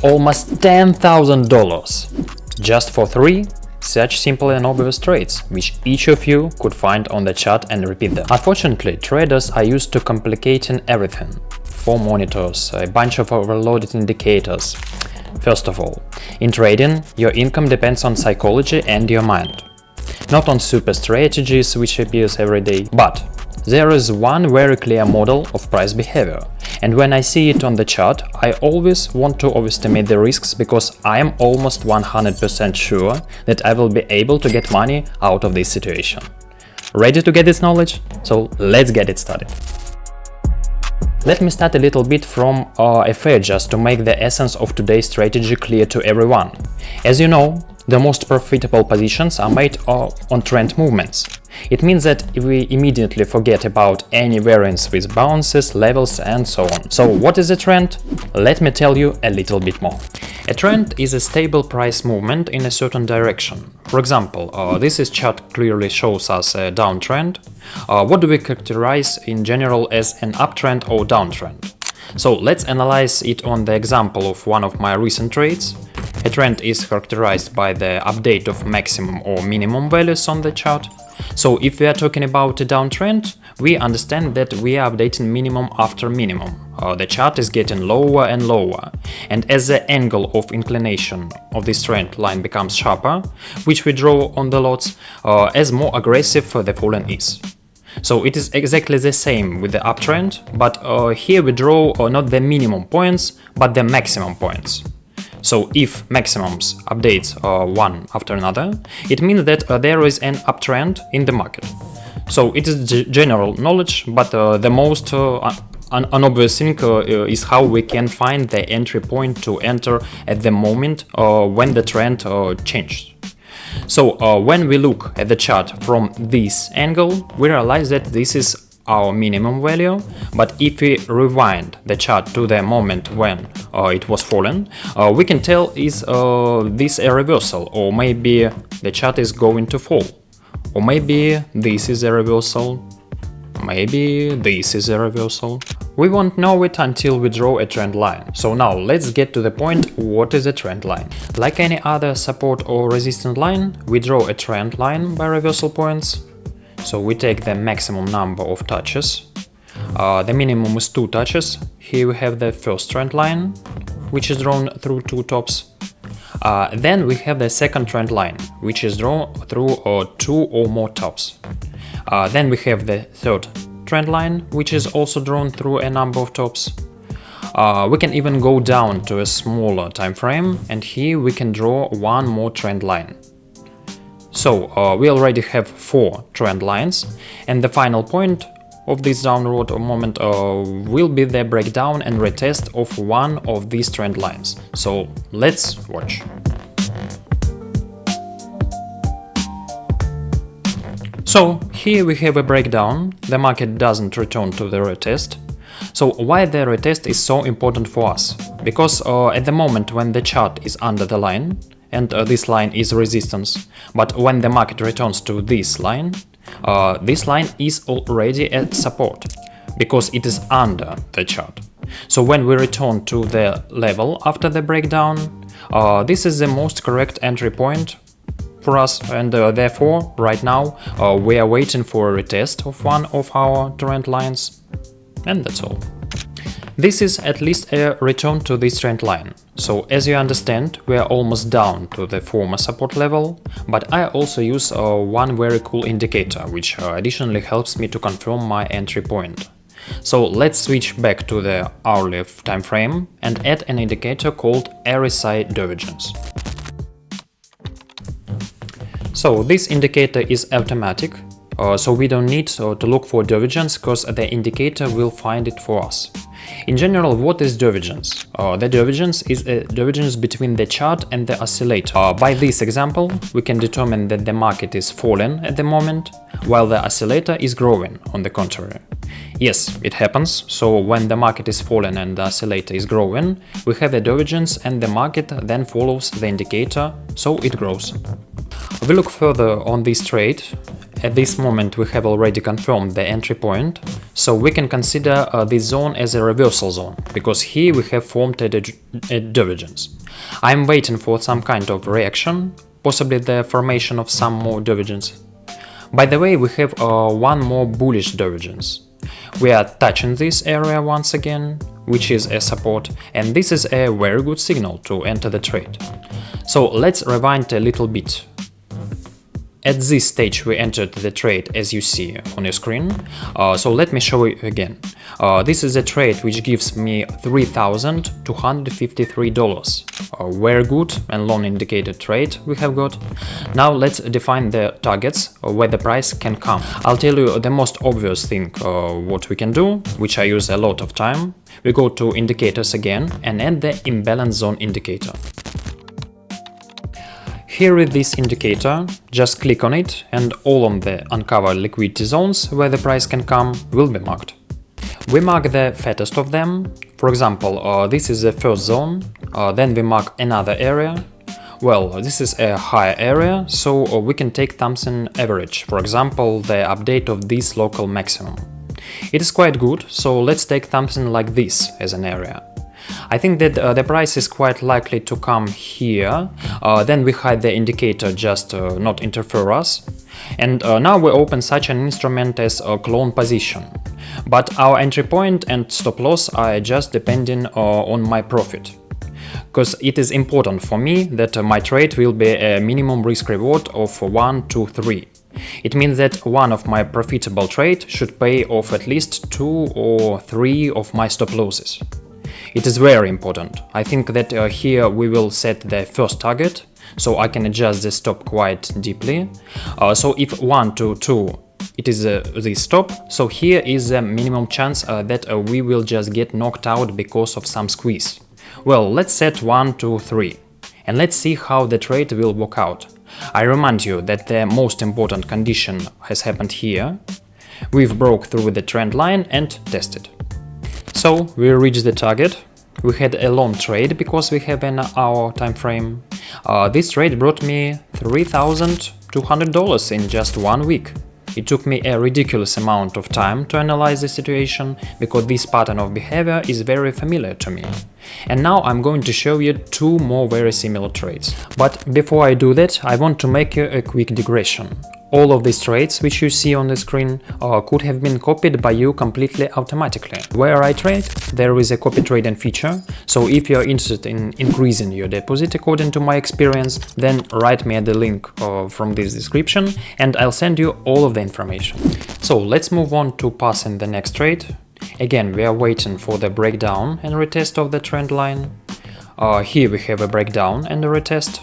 Almost $10,000 just for 3 such simple and obvious trades, which each of you could find on the chart and repeat them. Unfortunately, traders are used to complicating everything. 4 monitors, a bunch of overloaded indicators. First of all, in trading, your income depends on psychology and your mind. Not on super strategies which appears every day, but there is one very clear model of price behavior, and when I see it on the chart, I always want to overestimate the risks because I am almost 100% sure that I will be able to get money out of this situation. Ready to get this knowledge? So let's get it started. Let me start a little bit from a fair just to make the essence of today's strategy clear to everyone. As you know, the most profitable positions are made on trend movements. It means that we immediately forget about any variance with bounces, levels and so on. So what is a trend? Let me tell you a little bit more. A trend is a stable price movement in a certain direction. For example, this chart clearly shows us a downtrend. What do we characterize in general as an uptrend or downtrend? So let's analyze it on the example of one of my recent trades. A trend is characterized by the update of maximum or minimum values on the chart. So if we are talking about a downtrend, we understand that we are updating minimum after minimum. The chart is getting lower and lower, and as the angle of inclination of this trend line becomes sharper, which we draw on the lots, as more aggressive the falling is. So it is exactly the same with the uptrend, but here we draw not the minimum points, but the maximum points. So if maximums updates one after another, it means that there is an uptrend in the market. So it is general knowledge, but the most unobvious thing is how we can find the entry point to enter at the moment when the trend changed. So when we look at the chart from this angle, we realize that this is our minimum value, but if we rewind the chart to the moment when it was falling, we can tell is this a reversal, or maybe the chart is going to fall, or maybe this is a reversal, maybe this is a reversal. We won't know it until we draw a trend line. So now let's get to the point, what is a trend line? Like any other support or resistance line, we draw a trend line by reversal points. So we take the maximum number of touches. The minimum is 2 touches. Here we have the first trend line, which is drawn through 2 tops. Then we have the second trend line, which is drawn through 2 or more tops. Then we have the third trend line, which is also drawn through a number of tops. We can even go down to a smaller time frame, and here we can draw one more trend line. So we already have 4 trend lines, and the final point of this downward moment will be the breakdown and retest of one of these trend lines. So let's watch. So here we have a breakdown, the market doesn't return to the retest. So why the retest is so important for us? Because at the moment when the chart is under the line, and this line is resistance, but when the market returns to this line is already a support, because it is under the chart. So when we return to the level after the breakdown, this is the most correct entry point for us, and therefore right now we are waiting for a retest of one of our trend lines, and that's all. This is at least a return to this trend line. So as you understand, we are almost down to the former support level, but I also use one very cool indicator, which additionally helps me to confirm my entry point. So let's switch back to the hourly time frame and add an indicator called RSI Divergence. So this indicator is automatic, so we don't need to look for divergence, because the indicator will find it for us. In general, what is divergence? The divergence is a divergence between the chart and the oscillator. By this example, we can determine that the market is falling at the moment, while the oscillator is growing, on the contrary. Yes, it happens, so when the market is falling and the oscillator is growing, we have a divergence and the market then follows the indicator, so it grows. We look further on this trade. At this moment we have already confirmed the entry point, so we can consider this zone as a reversal zone, because here we have formed a divergence. I'm waiting for some kind of reaction, possibly the formation of some more divergence. By the way, we have one more bullish divergence. We are touching this area once again, which is a support, and this is a very good signal to enter the trade. So let's rewind a little bit. At this stage we entered the trade, as you see on your screen, so let me show you again. This is a trade which gives me $3,253. A very good and long indicated trade we have got. Now let's define the targets where the price can come. I'll tell you the most obvious thing what we can do, which I use a lot of time. We go to indicators again and add the imbalance zone indicator. Here is this indicator, just click on it and all of the uncovered liquidity zones where the price can come will be marked. We mark the fattest of them. For example, this is the first zone, then we mark another area. Well, this is a higher area, so we can take something average, for example, the update of this local maximum. It is quite good, so let's take something like this as an area. I think that the price is quite likely to come here, then we hide the indicator just not interfere us. And now we open such an instrument as a clone position. But our entry point and stop loss are just depending on my profit. Because it is important for me that my trade will be a minimum risk reward of 1, 2, 3. It means that one of my profitable trade should pay off at least 2 or 3 of my stop losses. It is very important. I think that here we will set the first target, so I can adjust the stop quite deeply. So if 1 to 2 it is the stop, so here is a minimum chance that we will just get knocked out because of some squeeze. Well, let's set 1, 2, 3 and let's see how the trade will work out. I remind you that the most important condition has happened here. We've broke through the trend line and tested. So we reached the target. We had a long trade because we have an hour time frame. This trade brought me $3,200 in just 1 week. It took me a ridiculous amount of time to analyze the situation because this pattern of behavior is very familiar to me. And now I'm going to show you 2 more very similar trades. But before I do that, I want to make you a quick digression. All of these trades which you see on the screen could have been copied by you completely automatically. Where I trade, there is a copy trading feature, so if you're interested in increasing your deposit according to my experience, then write me at the link from this description and I'll send you all of the information. So let's move on to passing the next trade. Again, we are waiting for the breakdown and retest of the trend line. Here we have a breakdown and a retest.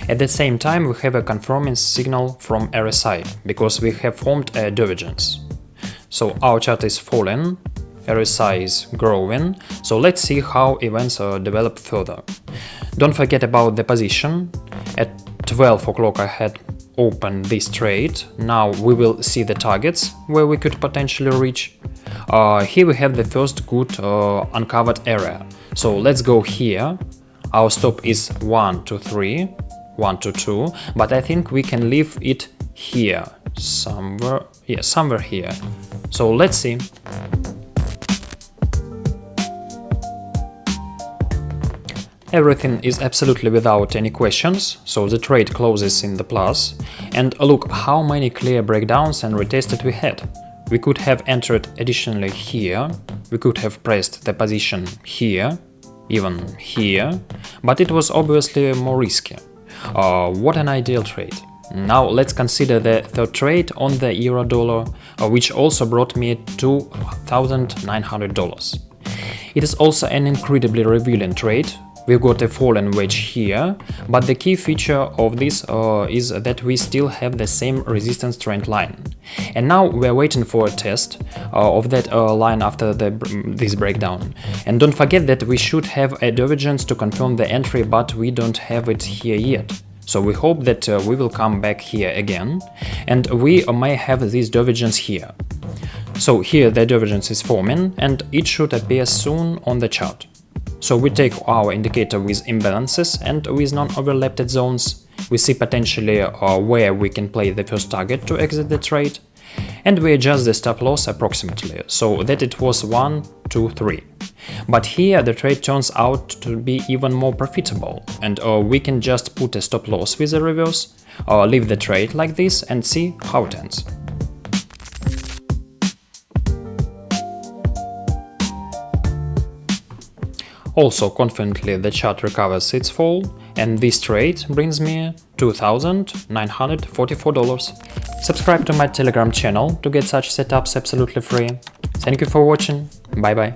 At the same time we have a confirming signal from RSI, because we have formed a divergence. So our chart is falling, RSI is growing, so let's see how events develop further. Don't forget about the position. At 12 o'clock I had opened this trade. Now we will see the targets where we could potentially reach. Here we have the first good uncovered area. So let's go here. Our stop is 1 to 3. 1 to 2, but I think we can leave it here, somewhere here. So let's see. Everything is absolutely without any questions, so the trade closes in the plus. And look how many clear breakdowns and retested we had. We could have entered additionally here, we could have pressed the position here, even here, but it was obviously more risky. What an ideal trade. Now let's consider the third trade on the euro-dollar, which also brought me $2,900. It is also an incredibly revealing trade. We've got a fallen wedge here, but the key feature of this is that we still have the same resistance trend line. And now we're waiting for a test of that line after this breakdown. And don't forget that we should have a divergence to confirm the entry, but we don't have it here yet. So we hope that we will come back here again, and we may have this divergence here. So here the divergence is forming, and it should appear soon on the chart. So we take our indicator with imbalances and with non-overlapped zones, We see potentially where we can play the first target to exit the trade, and we adjust the stop loss approximately, so that it was 1, 2, 3. But here the trade turns out to be even more profitable, and we can just put a stop loss with a reverse, leave the trade like this and see how it ends. Also confidently the chart recovers its fall, and this trade brings me $2,944. Subscribe to my Telegram channel to get such setups absolutely free. Thank you for watching, bye bye.